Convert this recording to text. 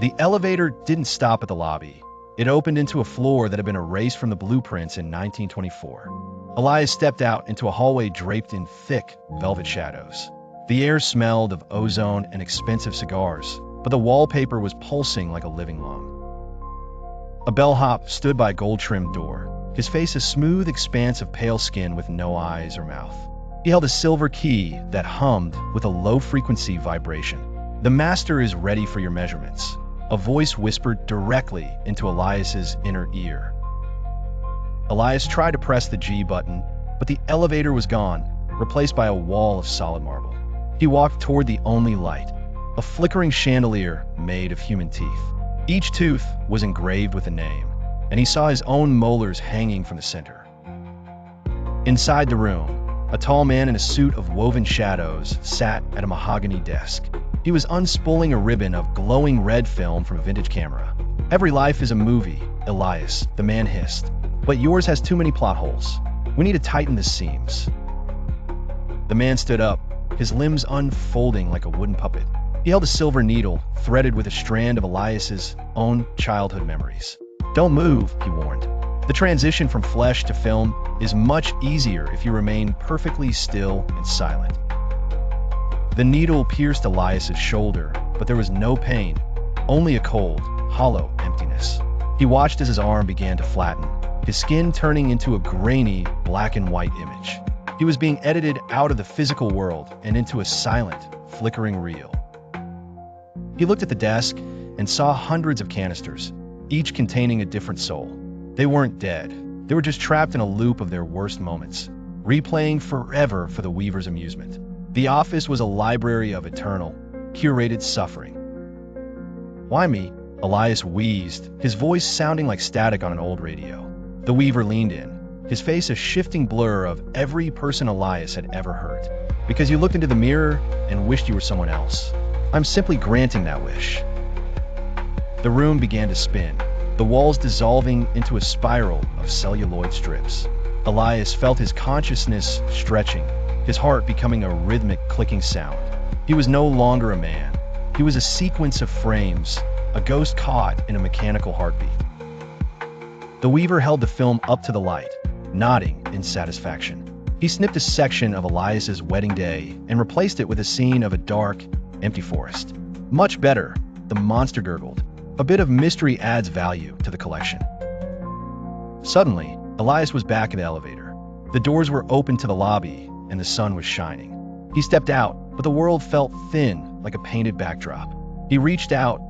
The elevator didn't stop at the lobby. It opened into a floor that had been erased from the blueprints in 1924. Elias stepped out into a hallway draped in thick, velvet shadows. The air smelled of ozone and expensive cigars, but the wallpaper was pulsing like a living lung. A bellhop stood by a gold-trimmed door, his face a smooth expanse of pale skin with no eyes or mouth. He held a silver key that hummed with a low-frequency vibration. "The master is ready for your measurements," a voice whispered directly into Elias's inner ear. Elias tried to press the G button, but the elevator was gone, replaced by a wall of solid marble. He walked toward the only light, a flickering chandelier made of human teeth. Each tooth was engraved with a name, and he saw his own molars hanging from the center. Inside the room, a tall man in a suit of woven shadows sat at a mahogany desk. He was unspooling a ribbon of glowing red film from a vintage camera. "Every life is a movie, Elias," the man hissed. "But yours has too many plot holes. We need to tighten the seams." The man stood up, his limbs unfolding like a wooden puppet. He held a silver needle, threaded with a strand of Elias's own childhood memories. "Don't move," he warned. "The transition from flesh to film is much easier if you remain perfectly still and silent." The needle pierced Elias's shoulder, but there was no pain, only a cold, hollow emptiness. He watched as his arm began to flatten, his skin turning into a grainy, black and white image. He was being edited out of the physical world and into a silent, flickering reel. He looked at the desk and saw hundreds of canisters, each containing a different soul. They weren't dead. They were just trapped in a loop of their worst moments, replaying forever for the Weaver's amusement. The office was a library of eternal, curated suffering. "Why me?" Elias wheezed, his voice sounding like static on an old radio. The Weaver leaned in, his face a shifting blur of every person Elias had ever hurt. "Because you looked into the mirror and wished you were someone else. I'm simply granting that wish." The room began to spin, the walls dissolving into a spiral of celluloid strips. Elias felt his consciousness stretching, his heart becoming a rhythmic clicking sound. He was no longer a man. He was a sequence of frames, a ghost caught in a mechanical heartbeat. The Weaver held the film up to the light, nodding in satisfaction. He snipped a section of Elias's wedding day and replaced it with a scene of a dark, empty forest. "Much better," the monster gurgled. "A bit of mystery adds value to the collection." Suddenly, Elias was back in the elevator. The doors were open to the lobby, and the sun was shining. He stepped out, but the world felt thin, like a painted backdrop. He reached out